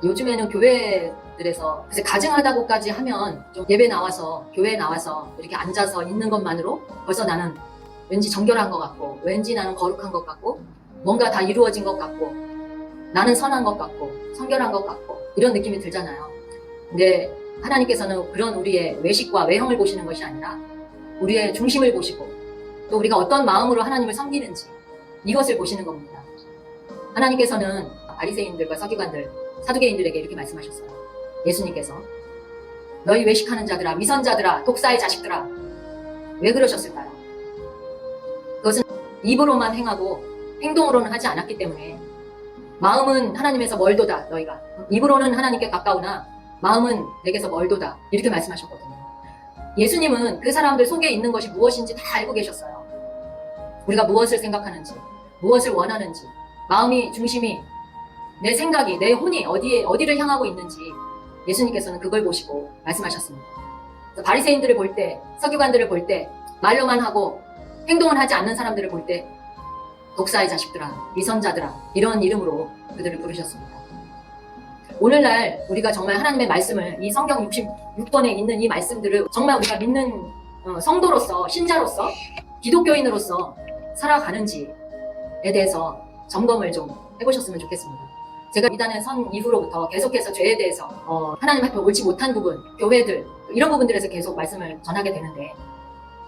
요즘에는 교회들에서 그래서 가증하다고까지 하면 좀 예배 나와서 교회에 나와서 이렇게 앉아서 있는 것만으로 벌써 나는 왠지 정결한 것 같고 왠지 나는 거룩한 것 같고 뭔가 다 이루어진 것 같고 나는 선한 것 같고 성결한 것 같고 이런 느낌이 들잖아요. 근데 하나님께서는 그런 우리의 외식과 외형을 보시는 것이 아니라 우리의 중심을 보시고 또 우리가 어떤 마음으로 하나님을 섬기는지 이것을 보시는 겁니다. 하나님께서는 바리새인들과 서기관들, 사두개인들에게 이렇게 말씀하셨어요. 예수님께서 너희 외식하는 자들아, 위선자들아, 독사의 자식들아, 왜 그러셨을까요? 그것은 입으로만 행하고 행동으로는 하지 않았기 때문에 마음은 하나님에서 멀도다. 너희가 입으로는 하나님께 가까우나 마음은 내게서 멀도다. 이렇게 말씀하셨거든요. 예수님은 그 사람들 속에 있는 것이 무엇인지 다 알고 계셨어요. 우리가 무엇을 생각하는지, 무엇을 원하는지, 마음이, 중심이, 내 생각이, 내 혼이 어디를 향하고 있는지 예수님께서는 그걸 보시고 말씀하셨습니다. 바리새인들을 볼 때, 서기관들을 볼 때, 말로만 하고 행동을 하지 않는 사람들을 볼 때 독사의 자식들아, 위선자들아 이런 이름으로 그들을 부르셨습니다. 오늘날 우리가 정말 하나님의 말씀을 이 성경 66권에 있는 이 말씀들을 정말 우리가 믿는 성도로서, 신자로서, 기독교인으로서 살아가는지에 대해서 점검을 좀 해보셨으면 좋겠습니다. 제가 이단에 선 이후로부터 계속해서 죄에 대해서 하나님 앞에 옳지 못한 부분, 교회들 이런 부분들에서 계속 말씀을 전하게 되는데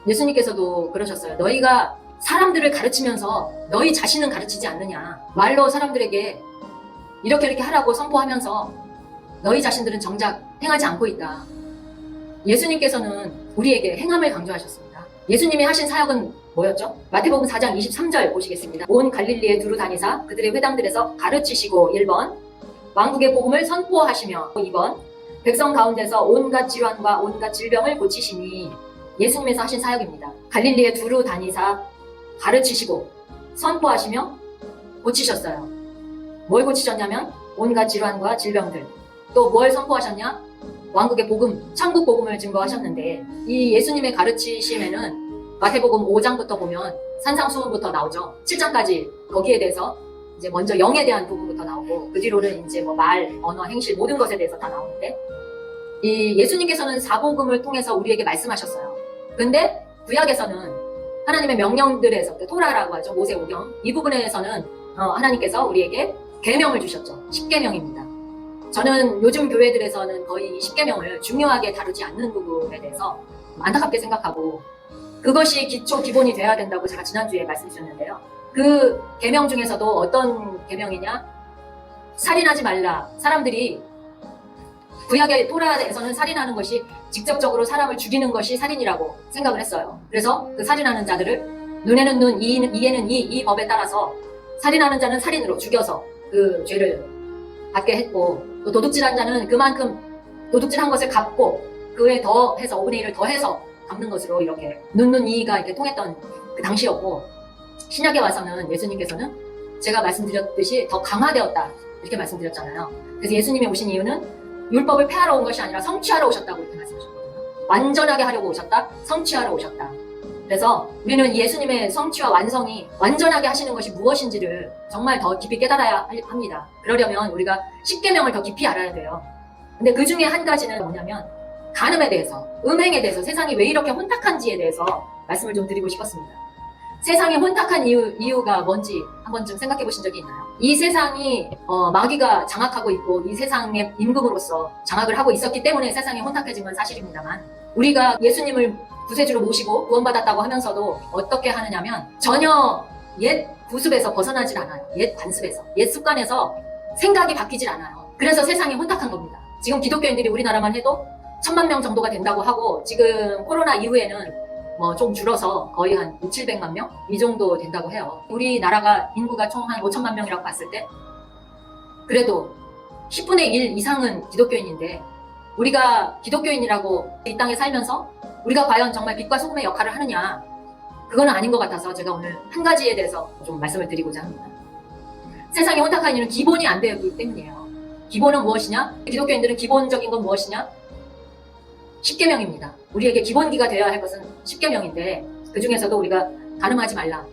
예수님께서도 그러셨어요. 너희가 사람들을 가르치면서 너희 자신은 가르치지 않느냐. 말로 사람들에게 이렇게 하라고 선포하면서 너희 자신들은 정작 행하지 않고 있다. 예수님께서는 우리에게 행함을 강조하셨습니다. 예수님이 하신 사역은 뭐였죠? 마태복음 4장 23절 보시겠습니다. 온 갈릴리에 두루 다니사 그들의 회당들에서 가르치시고 1번 왕국의 복음을 선포하시며 2번 백성 가운데서 온갖 질환과 온갖 질병을 고치시니 예수님에서 하신 사역입니다. 갈릴리에 두루 다니사 가르치시고 선포하시며 고치셨어요. 뭘 고치셨냐면 온갖 질환과 질병들. 또 뭘 선포하셨냐? 왕국의 복음, 천국 복음을 증거하셨는데 이 예수님의 가르치심에는 마태복음 5장부터 보면 산상수훈부터 나오죠. 7장까지 거기에 대해서 이제 먼저 영에 대한 부분부터 나오고 그 뒤로는 이제 뭐 말, 언어, 행실 모든 것에 대해서 다 나오는데 이 예수님께서는 사복음을 통해서 우리에게 말씀하셨어요. 근데 구약에서는 하나님의 명령들에서 토라라고 하죠. 모세오경 이 부분에서는 하나님께서 우리에게 계명을 주셨죠. 10계명입니다. 저는 요즘 교회들에서는 거의 10계명을 중요하게 다루지 않는 부분에 대해서 안타깝게 생각하고 그것이 기본이 돼야 된다고 제가 지난주에 말씀드렸는데요. 그 계명 중에서도 어떤 계명이냐? 살인하지 말라. 사람들이 구약의 토라에서는 살인하는 것이 직접적으로 사람을 죽이는 것이 살인이라고 생각을 했어요. 그래서 그 살인하는 자들을 눈에는 눈, 이에는 이 법에 따라서 살인하는 자는 살인으로 죽여서 그 죄를 받게 했고 또 도둑질한 자는 그만큼 도둑질한 것을 갚고 그에 더해서 5분의 1을 더해서 갚는 것으로 이렇게 눈, 이가 이렇게 통했던 그 당시였고 신약에 와서는 예수님께서는 제가 말씀드렸듯이 더 강화되었다 이렇게 말씀드렸잖아요. 그래서 예수님이 오신 이유는 율법을 폐하러 온 것이 아니라 성취하러 오셨다고 이렇게 말씀하셨거든요. 완전하게 하려고 오셨다, 성취하러 오셨다. 그래서 우리는 예수님의 성취와 완성이 완전하게 하시는 것이 무엇인지를 정말 더 깊이 깨달아야 합니다. 그러려면 우리가 10계명을 더 깊이 알아야 돼요. 근데 그 중에 한 가지는 뭐냐면 간음에 대해서, 음행에 대해서, 세상이 왜 이렇게 혼탁한지에 대해서 말씀을 좀 드리고 싶었습니다. 세상이 혼탁한 이유가 뭔지 한 번쯤 생각해 보신 적이 있나요? 이 세상이 마귀가 장악하고 있고 이 세상의 임금으로서 장악을 하고 있었기 때문에 세상이 혼탁해진 건 사실입니다만 우리가 예수님을 구세주로 모시고 구원받았다고 하면서도 어떻게 하느냐면 전혀 옛 구습에서 벗어나질 않아요. 옛 관습에서, 옛 습관에서 생각이 바뀌질 않아요. 그래서 세상이 혼탁한 겁니다. 지금 기독교인들이 우리나라만 해도 1000만 명 정도가 된다고 하고 지금 코로나 이후에는 뭐 좀 줄어서 거의 한 6,700만 명? 이 정도 된다고 해요. 우리나라가 인구가 총 한 5천만 명이라고 봤을 때 그래도 10분의 1 이상은 기독교인인데 우리가 기독교인이라고 이 땅에 살면서 우리가 과연 정말 빛과 소금의 역할을 하느냐 그거는 아닌 것 같아서 제가 오늘 한 가지에 대해서 좀 말씀을 드리고자 합니다. 세상이 혼탁한 이유는 기본이 안 되기 때문이에요. 기본은 무엇이냐? 기독교인들은 기본적인 건 무엇이냐? 10계명입니다. 우리에게 기본기가 되어야 할 것은 10계명인데 그 중에서도 우리가 간음하지 말라.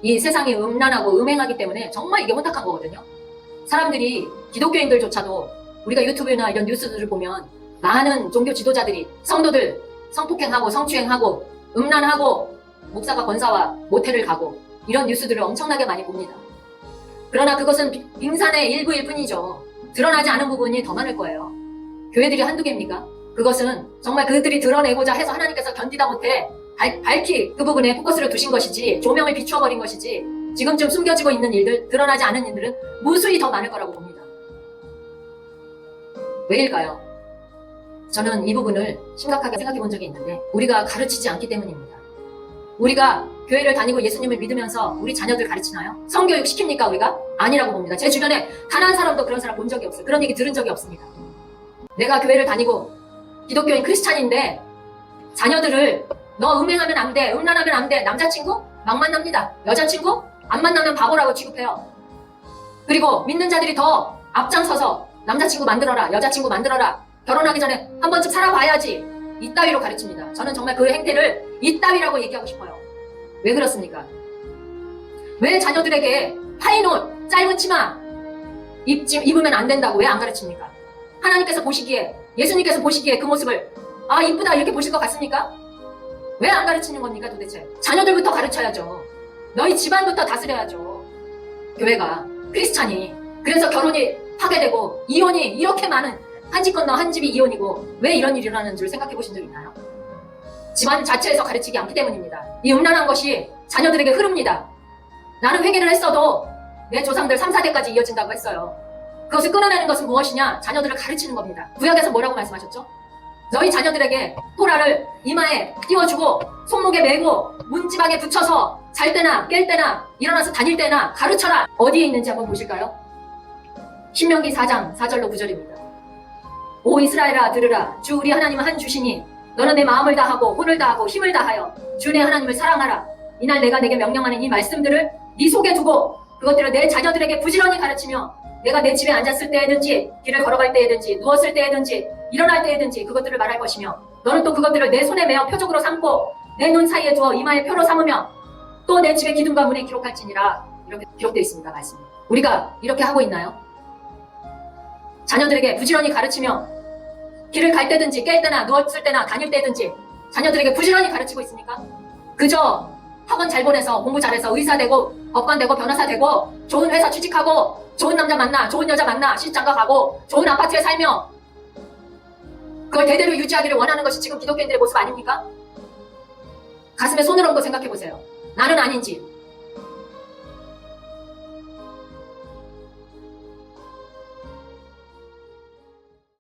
이 세상이 음란하고 음행하기 때문에 정말 이게 혼탁한 거거든요. 사람들이 기독교인들조차도 우리가 유튜브나 이런 뉴스들을 보면 많은 종교 지도자들이 성도들 성폭행하고 성추행하고 음란하고 목사가 권사와 모텔을 가고 이런 뉴스들을 엄청나게 많이 봅니다. 그러나 그것은 빙산의 일부일 뿐이죠. 드러나지 않은 부분이 더 많을 거예요. 교회들이 한두 개입니까? 그것은 정말 그들이 드러내고자 해서 하나님께서 견디다 못해 밝히 그 부분에 포커스를 두신 것이지, 조명을 비추어버린 것이지, 지금쯤 숨겨지고 있는 일들, 드러나지 않은 일들은 무수히 더 많을 거라고 봅니다. 왜일까요? 저는 이 부분을 심각하게 생각해 본 적이 있는데, 우리가 가르치지 않기 때문입니다. 우리가 교회를 다니고 예수님을 믿으면서 우리 자녀들 가르치나요? 성교육 시킵니까 우리가? 아니라고 봅니다. 제 주변에 단 한 사람도 그런 사람 본 적이 없어요. 그런 얘기 들은 적이 없습니다. 내가 교회를 다니고 기독교인 크리스찬인데 자녀들을 너 음행하면 안 돼, 음란하면 안 돼, 남자친구? 막 만납니다. 여자친구? 안 만나면 바보라고 취급해요. 그리고 믿는 자들이 더 앞장서서 남자친구 만들어라, 여자친구 만들어라, 결혼하기 전에 한 번쯤 살아봐야지, 이따위로 가르칩니다. 저는 정말 그 행태를 이따위라고 얘기하고 싶어요. 왜 그렇습니까? 왜 자녀들에게 하얀 옷, 짧은 치마 입으면 안 된다고 왜 안 가르칩니까? 하나님께서 보시기에, 예수님께서 보시기에 그 모습을 아 이쁘다 이렇게 보실 것 같습니까? 왜 안 가르치는 겁니까 도대체? 자녀들부터 가르쳐야죠. 너희 집안부터 다스려야죠. 교회가, 크리스찬이. 그래서 결혼이 파괴되고 이혼이 이렇게 많은, 한 집 건너 한 집이 이혼이고 왜 이런 일이 일어나는 줄 생각해 보신 적 있나요? 집안 자체에서 가르치지 않기 때문입니다. 이 음란한 것이 자녀들에게 흐릅니다. 나는 회개를 했어도 내 조상들 3, 4대까지 이어진다고 했어요. 그것을 끊어내는 것은 무엇이냐? 자녀들을 가르치는 겁니다. 구약에서 뭐라고 말씀하셨죠? 너희 자녀들에게 토라를 이마에 띄워주고 손목에 메고 문지방에 붙여서 잘 때나 깰 때나 일어나서 다닐 때나 가르쳐라. 어디에 있는지 한번 보실까요? 신명기 4장 4절로 9절입니다. 오 이스라엘아 들으라. 주 우리 하나님은 한 주시니 너는 내 마음을 다하고 혼을 다하고 힘을 다하여 주 내 하나님을 사랑하라. 이날 내가 내게 명령하는 이 말씀들을 네 속에 두고 그것들을 내 자녀들에게 부지런히 가르치며 내가 내 집에 앉았을 때에든지 길을 걸어갈 때에든지 누웠을 때에든지 일어날 때에든지 그것들을 말할 것이며 너는 또 그것들을 내 손에 메어 표적으로 삼고 내 눈 사이에 두어 이마에 표로 삼으며 또 내 집의 기둥과 문에 기록할지니라. 이렇게 기록되어 있습니다. 말씀. 우리가 이렇게 하고 있나요? 자녀들에게 부지런히 가르치며 길을 갈 때든지 깰 때나 누웠을 때나 다닐 때든지 자녀들에게 부지런히 가르치고 있습니까? 그저 학원 잘 보내서 공부 잘해서 의사 되고 법관 되고 변호사 되고 좋은 회사 취직하고 좋은 남자 만나 좋은 여자 만나 시집장가 가고 좋은 아파트에 살며 그걸 대대로 유지하기를 원하는 것이 지금 기독교인들의 모습 아닙니까? 가슴에 손을 얹고 생각해 보세요. 나는 아닌지